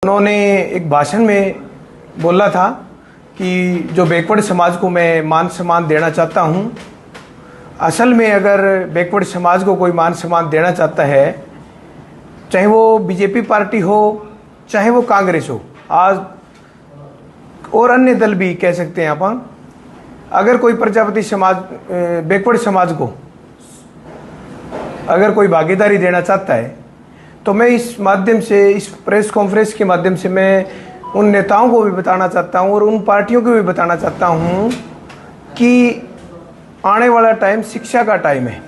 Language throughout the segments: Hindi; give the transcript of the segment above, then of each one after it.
उन्होंने एक भाषण में बोला था कि जो बैकवर्ड समाज को मैं मान सम्मान देना चाहता हूँ। असल में अगर बैकवर्ड समाज को कोई मान सम्मान देना चाहता है, चाहे वो बीजेपी पार्टी हो, चाहे वो कांग्रेस हो, आज और अन्य दल भी कह सकते हैं अपन, अगर कोई प्रजापति समाज बैकवर्ड समाज को अगर कोई भागीदारी देना चाहता है, तो मैं इस माध्यम से, इस प्रेस कॉन्फ्रेंस के माध्यम से मैं उन नेताओं को भी बताना चाहता हूं और उन पार्टियों को भी बताना चाहता हूं कि आने वाला टाइम शिक्षा का टाइम है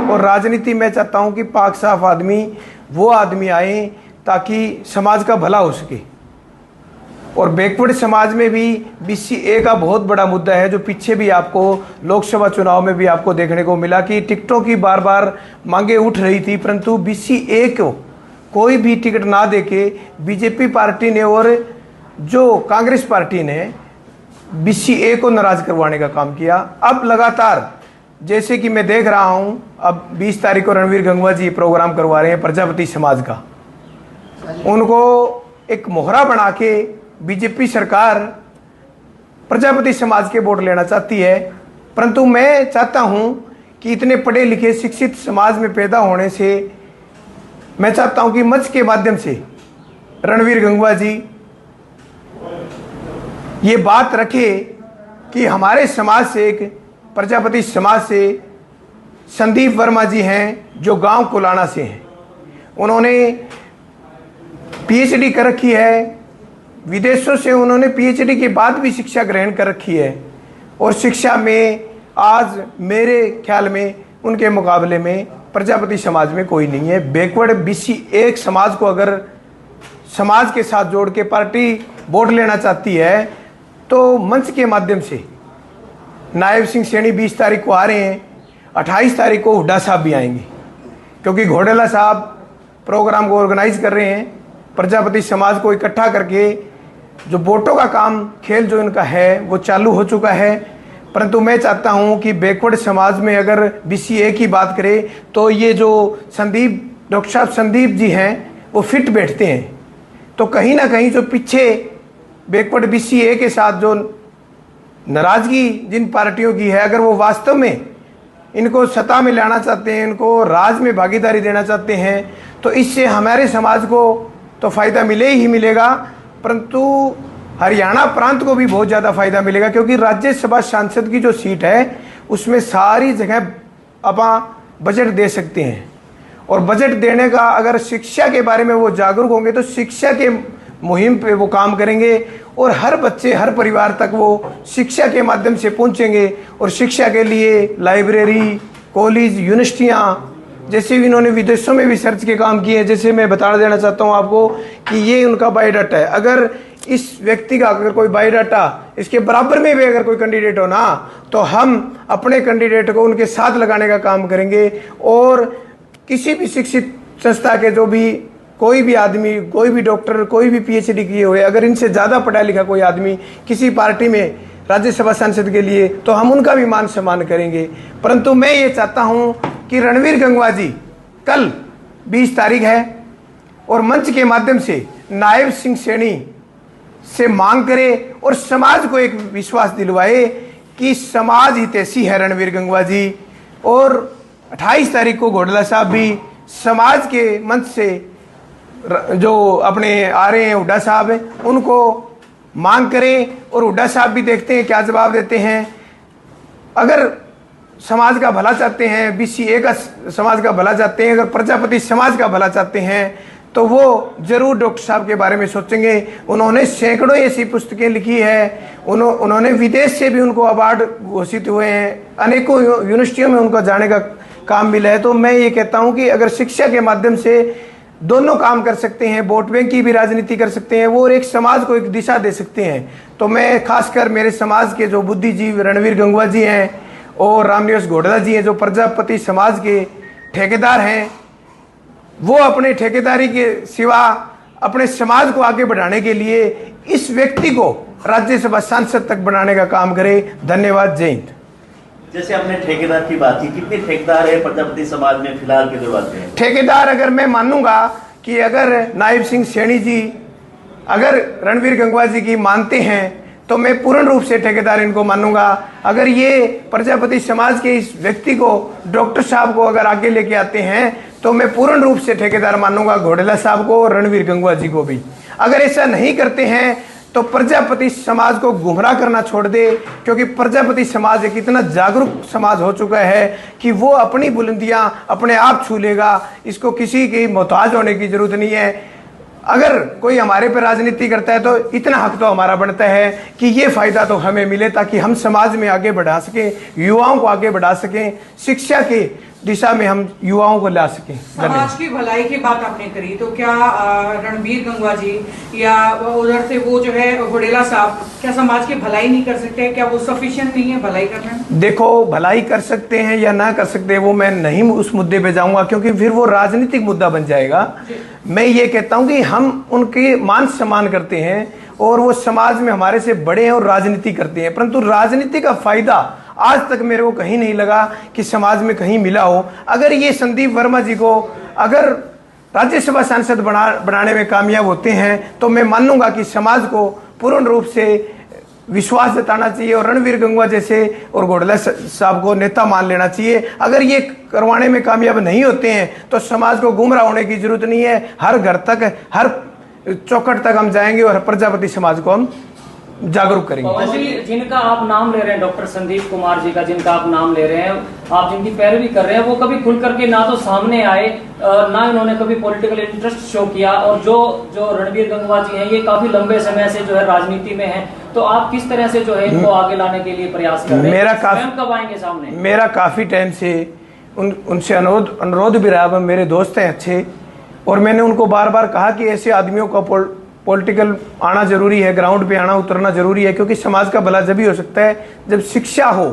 और राजनीति में चाहता हूं कि पाक साफ आदमी, वो आदमी आए ताकि समाज का भला हो सके। और बैकवर्ड समाज में भी BCA का बहुत बड़ा मुद्दा है, जो पीछे भी आपको लोकसभा चुनाव में भी आपको देखने को मिला कि टिकटों की बार बार मांगे उठ रही थी, परंतु BCA को कोई भी टिकट ना देके बीजेपी पार्टी ने और जो कांग्रेस पार्टी ने BCA को नाराज करवाने का काम किया। अब लगातार जैसे कि मैं देख रहा हूं, अब 20 तारीख को रणवीर गंगवा जी प्रोग्राम करवा रहे हैं प्रजापति समाज का। उनको एक मोहरा बना के बीजेपी सरकार प्रजापति समाज के वोट लेना चाहती है, परंतु मैं चाहता हूं कि इतने पढ़े लिखे शिक्षित समाज में पैदा होने से मैं चाहता हूं कि मंच के माध्यम से रणवीर गंगवा जी ये बात रखे कि हमारे समाज से, एक प्रजापति समाज से संदीप वर्मा जी हैं जो गांव कुलाना से हैं। उन्होंने PhD कर रखी है, विदेशों से उन्होंने PhD के बाद भी शिक्षा ग्रहण कर रखी है और शिक्षा में आज मेरे ख्याल में उनके मुकाबले में प्रजापति समाज में कोई नहीं है। बैकवर्ड BCA समाज को अगर समाज के साथ जोड़ के पार्टी वोट लेना चाहती है तो मंच के माध्यम से नायब सिंह सैनी 20 तारीख को आ रहे हैं, 28 तारीख को हुड्डा साहब भी आएंगे, क्योंकि घोडेला साहब प्रोग्राम को ऑर्गेनाइज कर रहे हैं प्रजापति समाज को इकट्ठा करके। जो वोटों का काम, खेल जो इनका है वो चालू हो चुका है, परंतु मैं चाहता हूं कि बैकवर्ड समाज में अगर BCA की बात करें तो ये जो डॉक्टर साहब संदीप जी हैं वो फिट बैठते हैं। तो कहीं ना कहीं जो पीछे बैकवर्ड BCA के साथ जो नाराजगी जिन पार्टियों की है, अगर वो वास्तव में इनको सत्ता में लाना चाहते हैं, इनको राज में भागीदारी देना चाहते हैं, तो इससे हमारे समाज को तो फायदा मिले ही मिलेगा, परंतु हरियाणा प्रांत को भी बहुत ज़्यादा फायदा मिलेगा, क्योंकि राज्यसभा सांसद की जो सीट है उसमें सारी जगह अपन बजट दे सकते हैं। और बजट देने का अगर शिक्षा के बारे में वो जागरूक होंगे तो शिक्षा के मुहिम पे वो काम करेंगे और हर बच्चे, हर परिवार तक वो शिक्षा के माध्यम से पहुंचेंगे। और शिक्षा के लिए लाइब्रेरी, कॉलेज, यूनिवर्सिटियाँ, जैसे भी इन्होंने विदेशों में भी सर्च के काम किए, जैसे मैं बता देना चाहता हूँ आपको कि ये उनका बायोडाटा है। अगर इस व्यक्ति का अगर कोई बायोडाटा इसके बराबर में भी अगर कोई कैंडिडेट हो ना, तो हम अपने कैंडिडेट को उनके साथ लगाने का काम करेंगे। और किसी भी शिक्षित संस्था के जो भी कोई भी आदमी, कोई भी डॉक्टर, कोई भी PhD किए हुए, अगर इनसे ज़्यादा पढ़ा लिखा कोई आदमी किसी पार्टी में राज्यसभा सांसद के लिए, तो हम उनका भी मान सम्मान करेंगे। परंतु मैं ये चाहता हूँ कि रणवीर गंगवा जी कल 20 तारीख है और मंच के माध्यम से नायब सिंह सैनी से मांग करे और समाज को एक विश्वास दिलवाए कि समाज हितैषी है रणवीर गंगवा जी। और 28 तारीख को घोडेला साहब भी समाज के मंच से जो अपने आ रहे हैं हुड्डा साहब, उनको मांग करें और हुड्डा साहब भी देखते हैं क्या जवाब देते हैं। अगर समाज का भला चाहते हैं, BCA का समाज का भला चाहते हैं, अगर प्रजापति समाज का भला चाहते हैं, तो वो जरूर डॉक्टर साहब के बारे में सोचेंगे। उन्होंने सैकड़ों ऐसी पुस्तकें लिखी है, उन्होंने विदेश से भी उनको अवार्ड घोषित हुए हैं, अनेकों यूनिवर्सिटियों में उनका जाने का काम मिला है। तो मैं ये कहता हूँ कि अगर शिक्षा के माध्यम से दोनों काम कर सकते हैं, वोट बैंक की भी राजनीति कर सकते हैं वो, और एक समाज को एक दिशा दे सकते हैं, तो मैं खासकर मेरे समाज के जो बुद्धिजीवी रणवीर गंगवा जी हैं और रामनिवास घोडेला जी हैं, जो प्रजापति समाज के ठेकेदार हैं, वो अपने ठेकेदारी के सिवा अपने समाज को आगे बढ़ाने के लिए इस व्यक्ति को राज्यसभा सांसद तक बनाने का काम करे। धन्यवाद। जय हिंद। जैसे आपने ठेकेदार की बात की, कितने ठेकेदार है प्रजापति समाज में फिलहाल के दौर में? ठेकेदार अगर मैं मानूंगा कि अगर नायब सिंह सैनी जी अगर रणवीर गंगवा जी की मानते हैं तो मैं पूर्ण रूप से ठेकेदार इनको मानूंगा। अगर ये प्रजापति समाज के इस व्यक्ति को, डॉक्टर साहब को अगर आगे लेके आते हैं तो मैं पूर्ण रूप से ठेकेदार मानूंगा घोडेला साहब को और रणवीर गंगवा जी को भी। अगर ऐसा नहीं करते हैं तो प्रजापति समाज को गुमराह करना छोड़ दे, क्योंकि प्रजापति समाज एक इतना जागरूक समाज हो चुका है कि वो अपनी बुलंदियां अपने आप छू लेगा। इसको किसी की मोहताज होने की जरूरत नहीं है। अगर कोई हमारे पर राजनीति करता है तो इतना हक तो हमारा बनता है कि ये फायदा तो हमें मिले, ताकि हम समाज में आगे बढ़ा सकें, युवाओं को आगे बढ़ा सकें, शिक्षा के दिशा में हम युवाओं को ला सकें। समाज की भलाई की बात आपने करी, तो क्या रणवीर गंगवा जी या उधर से वो जो है घोडेला साहब, क्या समाज की भलाई नहीं कर सकते? क्या वो सफिशिएंट नहीं है भलाई करने में? देखो, भलाई कर सकते हैं या ना कर सकते हैं वो मैं नहीं उस मुद्दे पे जाऊंगा, क्योंकि फिर वो राजनीतिक मुद्दा बन जाएगा। मैं ये कहता हूं कि हम उनके मान सम्मान करते हैं और वो समाज में हमारे से बड़े हैं और राजनीति करते हैं, परंतु राजनीति का फायदा आज तक मेरे को कहीं नहीं लगा कि समाज में कहीं मिला हो। अगर ये संदीप वर्मा जी को अगर राज्यसभा सांसद बनाने में कामयाब होते हैं तो मैं मानूंगा कि समाज को पूर्ण रूप से विश्वास जताना चाहिए और रणवीर गंगवा जैसे और घोडेला साहब को नेता मान लेना चाहिए। अगर ये करवाने में कामयाब नहीं होते हैं तो समाज को गुमराह होने की जरूरत नहीं है। हर घर तक, हर चौखट तक हम जाएंगे और प्रजापति समाज को हम जागरूक करेंगे। जिनका आप नाम ले रहे हैं, डॉक्टर संदीप कुमार जी का जिनका आप नाम ले रहे हैं, आप जिनकी पैरवी कर रहे हैं, वो कभी खुल करके ना तो सामने आए, ना इन्होंने कभी पॉलिटिकल इंटरेस्ट शो किया। और जो रणवीर गंगवा जी हैं, ये काफी लंबे समय से जो है राजनीति में हैं, तो आप किस तरह से जो है इनको आगे लाने के लिए प्रयास कर रहे हैं? कब आएंगे सामने? मेरा काफी टाइम से उनसे अनुरोध भी रहा। मेरे दोस्त हैं अच्छे, और मैंने उनको बार बार कहा कि ऐसे आदमियों का पॉलिटिकल आना जरूरी है, ग्राउंड पे आना उतरना जरूरी है, क्योंकि समाज का भला जब ही हो सकता है जब शिक्षा हो।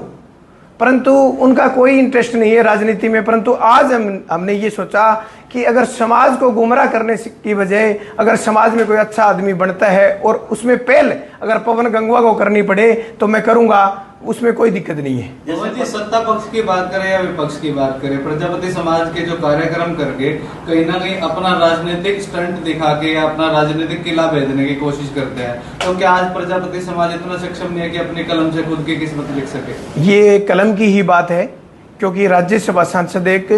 परंतु उनका कोई इंटरेस्ट नहीं है राजनीति में। परंतु आज हमने ये सोचा कि अगर समाज को गुमराह करने की बजाय अगर समाज में कोई अच्छा आदमी बनता है और उसमें पहल अगर पवन गंगवा को करनी पड़े तो मैं करूंगा, उसमें कोई दिक्कत नहीं है। जैसे सत्ता पक्ष की बात करें या विपक्ष की बात करें, प्रजापति समाज के जो कार्यक्रम करके कहीं ना कहीं अपना राजनीतिक स्टंट दिखा के या अपना राजनीतिक किला भेजने की कोशिश करते हैं, तो क्या आज प्रजापति समाज इतना सक्षम नहीं है कि अपनी कलम से खुद की किस्मत लिख सके? ये कलम की ही बात है, क्योंकि राज्यसभा सांसद एक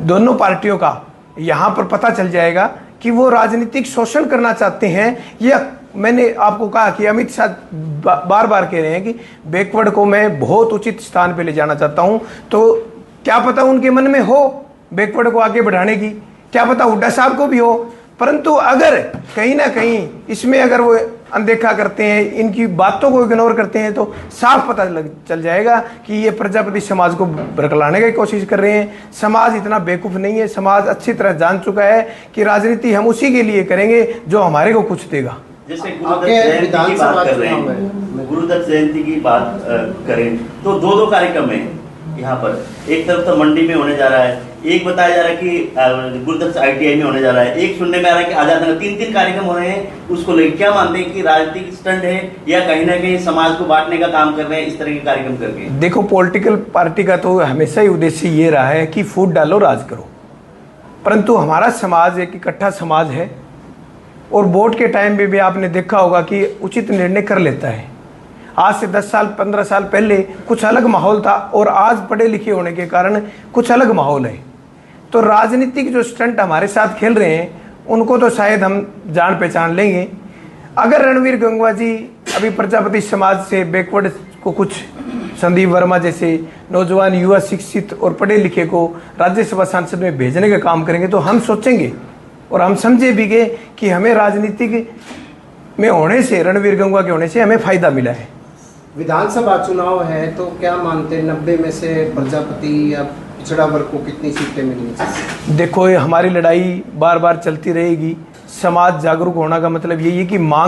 दोनों पार्टियों का यहाँ पर पता चल जाएगा कि वो राजनीतिक शोषण करना चाहते हैं। या मैंने आपको कहा कि अमित शाह बार बार कह रहे हैं कि बैकवर्ड को मैं बहुत उचित स्थान पे ले जाना चाहता हूं, तो क्या पता उनके मन में हो बैकवर्ड को आगे बढ़ाने की, क्या पता हुड्डा साहब को भी हो। परंतु अगर कहीं ना कहीं इसमें अगर वो अनदेखा करते हैं, इनकी बातों को इग्नोर करते हैं, तो साफ पता चल जाएगा कि ये प्रजापति समाज को बरकलाने की कोशिश कर रहे हैं। समाज इतना बेवकूफ़ नहीं है, समाज अच्छी तरह जान चुका है कि राजनीति हम उसी के लिए करेंगे जो हमारे को कुछ देगा। जैसे गुरुदत्त जयंती की बात कर रहे हैं, गुरुदत्त जयंती की बात करें तो दो कार्यक्रम है यहाँ पर। एक तरफ तो मंडी में होने जा रहा है, एक बताया जा रहा है कि गुरुदत्त ITI में होने जा रहा है, एक सुनने में आ रहा है कि आजाद नगर। तीन कार्यक्रम हो रहे हैं। उसको लेकर क्या मानते हैं कि राजनीतिक स्टंट है या कहीं ना कहीं समाज को बांटने का काम कर रहे हैं इस तरह के कार्यक्रम करके? देखो, पॉलिटिकल पार्टी का तो हमेशा ही उद्देश्य ये रहा है कि फूट डालो राज करो, परंतु हमारा समाज एक इकट्ठा समाज है और वोट के टाइम पे भी आपने देखा होगा कि उचित निर्णय कर लेता है। आज से 10 साल 15 साल पहले कुछ अलग माहौल था और आज पढ़े लिखे होने के कारण कुछ अलग माहौल है। तो राजनीतिक जो स्टंट हमारे साथ खेल रहे हैं उनको तो शायद हम जान पहचान लेंगे। अगर रणवीर गंगवा जी अभी प्रजापति समाज से बैकवर्ड को कुछ संदीप वर्मा जैसे नौजवान युवा शिक्षित और पढ़े लिखे को राज्यसभा सांसद में भेजने का काम करेंगे तो हम सोचेंगे और हम समझे भी गए कि हमें राजनीतिक में होने से, रणवीर गंगवा के होने से हमें फायदा मिला है। विधानसभा चुनाव है तो क्या मानते हैं 90 में से प्रजापति या पिछड़ा वर्ग को कितनी सीटें मिलनी चाहिए? देखो, ये हमारी लड़ाई बार बार चलती रहेगी। समाज जागरूक होना का मतलब यही है कि मांग